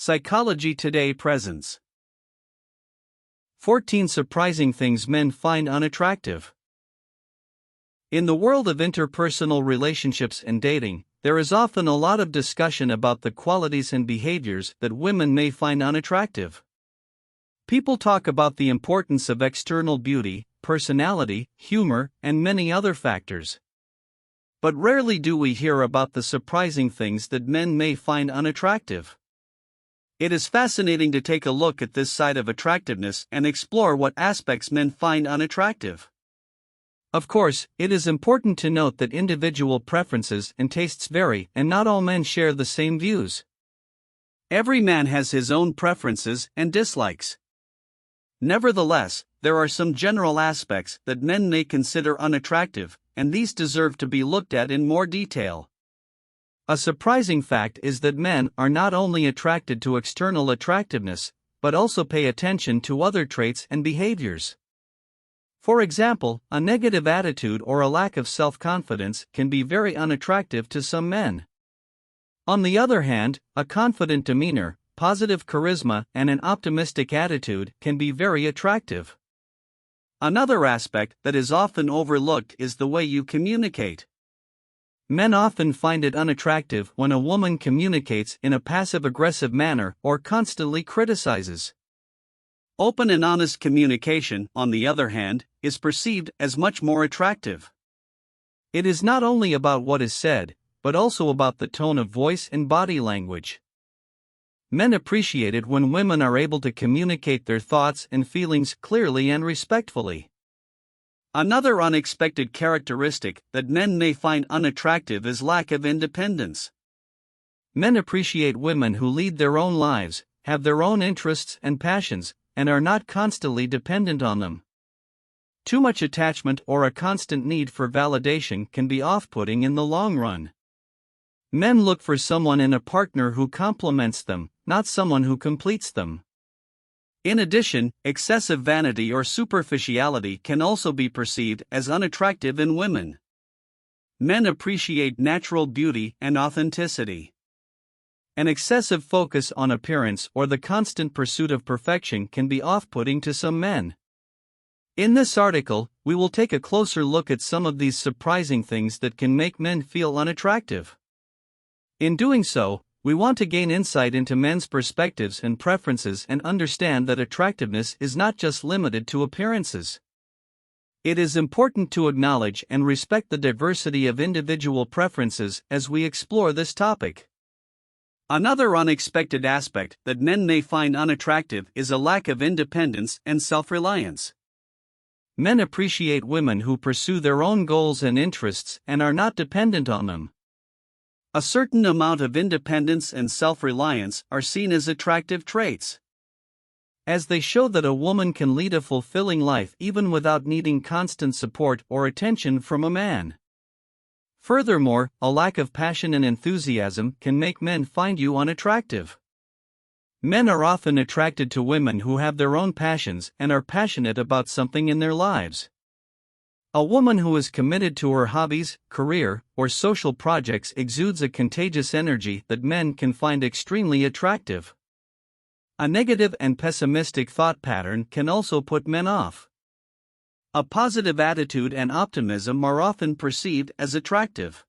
Psychology Today presents 14 surprising things men find unattractive. In the world of interpersonal relationships and dating, there is often a lot of discussion about the qualities and behaviors that women may find unattractive. People talk about the importance of external beauty, personality, humor, and many other factors. But rarely do we hear about the surprising things that men may find unattractive. It is fascinating to take a look at this side of attractiveness and explore what aspects men find unattractive. Of course, it is important to note that individual preferences and tastes vary, and not all men share the same views. Every man has his own preferences and dislikes. Nevertheless, there are some general aspects that men may consider unattractive, and these deserve to be looked at in more detail. A surprising fact is that men are not only attracted to external attractiveness, but also pay attention to other traits and behaviors. For example, a negative attitude or a lack of self-confidence can be very unattractive to some men. On the other hand, a confident demeanor, positive charisma, and an optimistic attitude can be very attractive. Another aspect that is often overlooked is the way you communicate. Men often find it unattractive when a woman communicates in a passive-aggressive manner or constantly criticizes. Open and honest communication, on the other hand, is perceived as much more attractive. It is not only about what is said, but also about the tone of voice and body language. Men appreciate it when women are able to communicate their thoughts and feelings clearly and respectfully. Another unexpected characteristic that men may find unattractive is lack of independence. Men appreciate women who lead their own lives, have their own interests and passions, and are not constantly dependent on them. Too much attachment or a constant need for validation can be off-putting in the long run. Men look for someone in a partner who complements them, not someone who completes them. In addition, excessive vanity or superficiality can also be perceived as unattractive in women. Men appreciate natural beauty and authenticity. An excessive focus on appearance or the constant pursuit of perfection can be off-putting to some men. In this article, we will take a closer look at some of these surprising things that can make men feel unattractive. In doing so, we want to gain insight into men's perspectives and preferences and understand that attractiveness is not just limited to appearances. It is important to acknowledge and respect the diversity of individual preferences as we explore this topic. Another unexpected aspect that men may find unattractive is a lack of independence and self-reliance. Men appreciate women who pursue their own goals and interests and are not dependent on them. A certain amount of independence and self-reliance are seen as attractive traits, as they show that a woman can lead a fulfilling life even without needing constant support or attention from a man. Furthermore, a lack of passion and enthusiasm can make men find you unattractive. Men are often attracted to women who have their own passions and are passionate about something in their lives. A woman who is committed to her hobbies, career, or social projects exudes a contagious energy that men can find extremely attractive. A negative and pessimistic thought pattern can also put men off. A positive attitude and optimism are often perceived as attractive.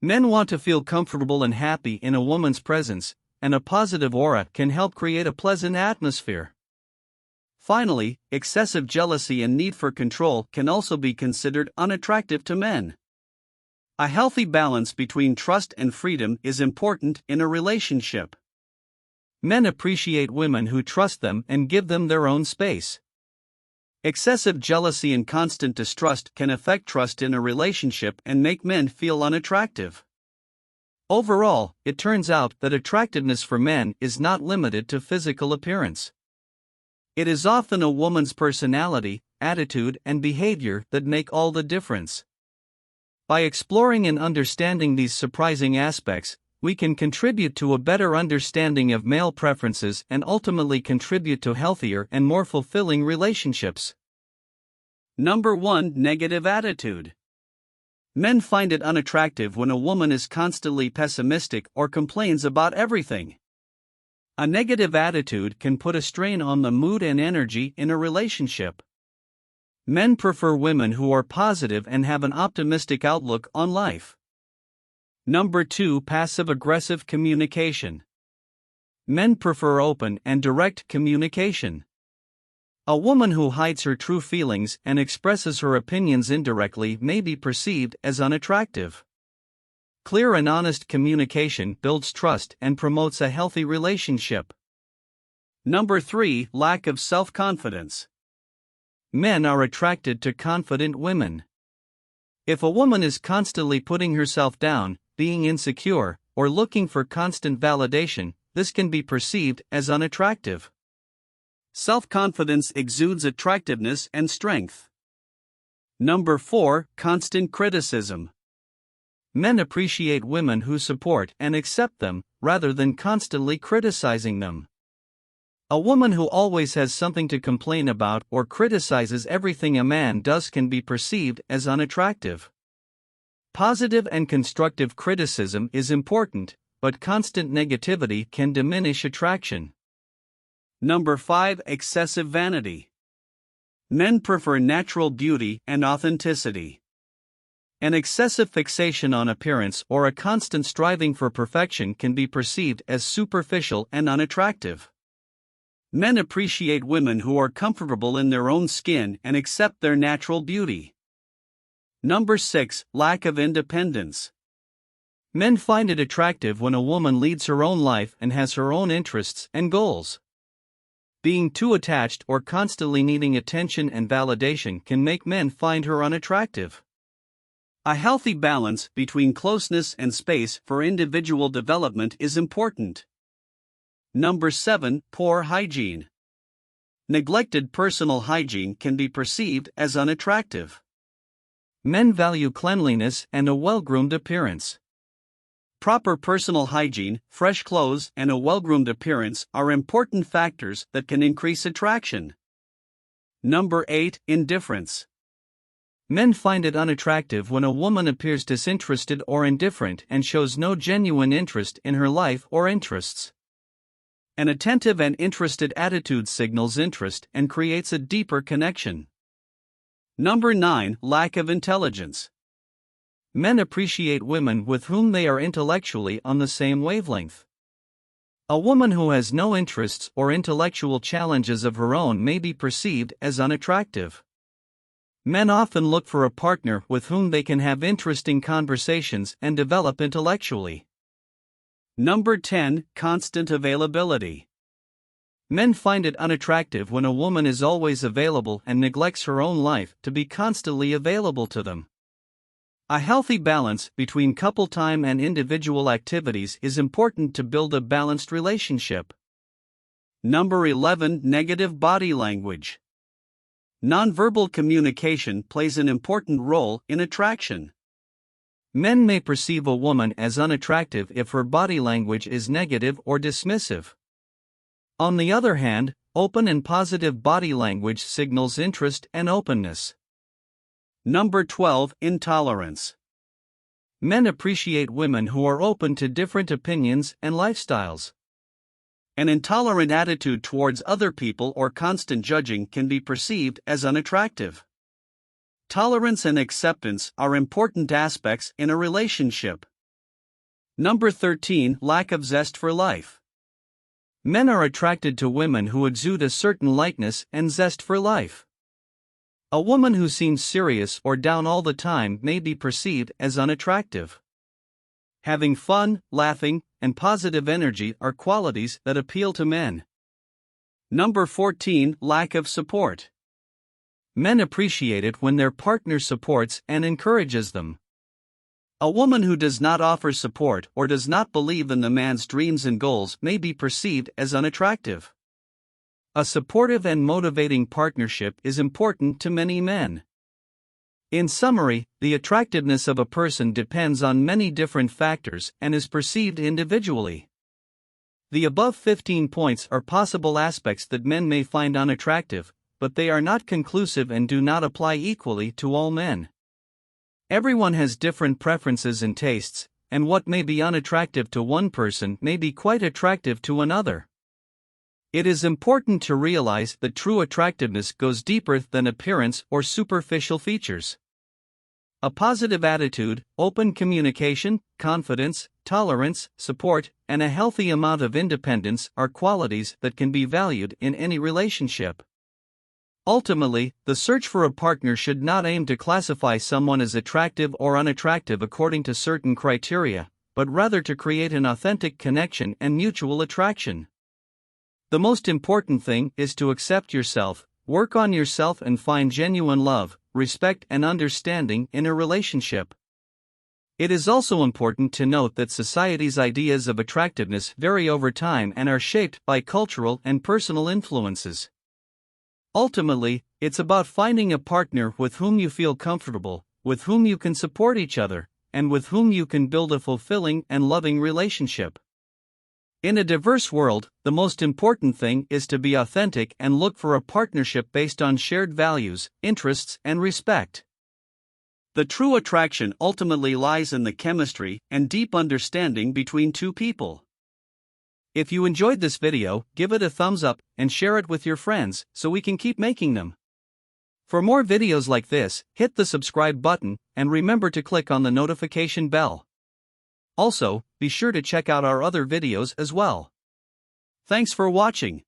Men want to feel comfortable and happy in a woman's presence, and a positive aura can help create a pleasant atmosphere. Finally, excessive jealousy and need for control can also be considered unattractive to men. A healthy balance between trust and freedom is important in a relationship. Men appreciate women who trust them and give them their own space. Excessive jealousy and constant distrust can affect trust in a relationship and make men feel unattractive. Overall, it turns out that attractiveness for men is not limited to physical appearance. It is often a woman's personality, attitude, and behavior that make all the difference. By exploring and understanding these surprising aspects, we can contribute to a better understanding of male preferences and ultimately contribute to healthier and more fulfilling relationships. Number 1. Negative attitude. Men find it unattractive when a woman is constantly pessimistic or complains about everything. A negative attitude can put a strain on the mood and energy in a relationship. Men prefer women who are positive and have an optimistic outlook on life. Number 2. Passive-aggressive communication. Men prefer open and direct communication. A woman who hides her true feelings and expresses her opinions indirectly may be perceived as unattractive. Clear and honest communication builds trust and promotes a healthy relationship. Number 3. Lack of self-confidence. Men are attracted to confident women. If a woman is constantly putting herself down, being insecure, or looking for constant validation, this can be perceived as unattractive. Self-confidence exudes attractiveness and strength. Number 4. Constant criticism. Men appreciate women who support and accept them, rather than constantly criticizing them. A woman who always has something to complain about or criticizes everything a man does can be perceived as unattractive. Positive and constructive criticism is important, but constant negativity can diminish attraction. Number 5. Excessive vanity. Men prefer natural beauty and authenticity. An excessive fixation on appearance or a constant striving for perfection can be perceived as superficial and unattractive. Men appreciate women who are comfortable in their own skin and accept their natural beauty. Number 6. Lack of independence. Men find it attractive when a woman leads her own life and has her own interests and goals. Being too attached or constantly needing attention and validation can make men find her unattractive. A healthy balance between closeness and space for individual development is important. Number 7. Poor hygiene. Neglected personal hygiene can be perceived as unattractive. Men value cleanliness and a well-groomed appearance. Proper personal hygiene, fresh clothes, and a well-groomed appearance are important factors that can increase attraction. Number 8. Indifference. Men find it unattractive when a woman appears disinterested or indifferent and shows no genuine interest in her life or interests. An attentive and interested attitude signals interest and creates a deeper connection. Number 9. Lack of intelligence. Men appreciate women with whom they are intellectually on the same wavelength. A woman who has no interests or intellectual challenges of her own may be perceived as unattractive. Men often look for a partner with whom they can have interesting conversations and develop intellectually. Number 10. Constant availability. Men find it unattractive when a woman is always available and neglects her own life to be constantly available to them. A healthy balance between couple time and individual activities is important to build a balanced relationship. Number 11. Negative body language. Nonverbal communication plays an important role in attraction. Men may perceive a woman as unattractive if her body language is negative or dismissive. On the other hand, open and positive body language signals interest and openness. Number 12. Intolerance. Men appreciate women who are open to different opinions and lifestyles. An intolerant attitude towards other people or constant judging can be perceived as unattractive. Tolerance and acceptance are important aspects in a relationship. Number 13. Lack of zest for life. Men are attracted to women who exude a certain lightness and zest for life. A woman who seems serious or down all the time may be perceived as unattractive. Having fun, laughing, and positive energy are qualities that appeal to men. Number 14. Lack of support. Men appreciate it when their partner supports and encourages them. A woman who does not offer support or does not believe in the man's dreams and goals may be perceived as unattractive. A supportive and motivating partnership is important to many men. In summary, the attractiveness of a person depends on many different factors and is perceived individually. The above 15 points are possible aspects that men may find unattractive, but they are not conclusive and do not apply equally to all men. Everyone has different preferences and tastes, and what may be unattractive to one person may be quite attractive to another. It is important to realize that true attractiveness goes deeper than appearance or superficial features. A positive attitude, open communication, confidence, tolerance, support, and a healthy amount of independence are qualities that can be valued in any relationship. Ultimately, the search for a partner should not aim to classify someone as attractive or unattractive according to certain criteria, but rather to create an authentic connection and mutual attraction. The most important thing is to accept yourself, work on yourself, and find genuine love, respect, and understanding in a relationship. It is also important to note that society's ideas of attractiveness vary over time and are shaped by cultural and personal influences. Ultimately, it's about finding a partner with whom you feel comfortable, with whom you can support each other, and with whom you can build a fulfilling and loving relationship. In a diverse world, the most important thing is to be authentic and look for a partnership based on shared values, interests, and respect. The true attraction ultimately lies in the chemistry and deep understanding between two people. If you enjoyed this video, give it a thumbs up and share it with your friends so we can keep making them. For more videos like this, hit the subscribe button and remember to click on the notification bell. Also, be sure to check out our other videos as well. Thanks for watching.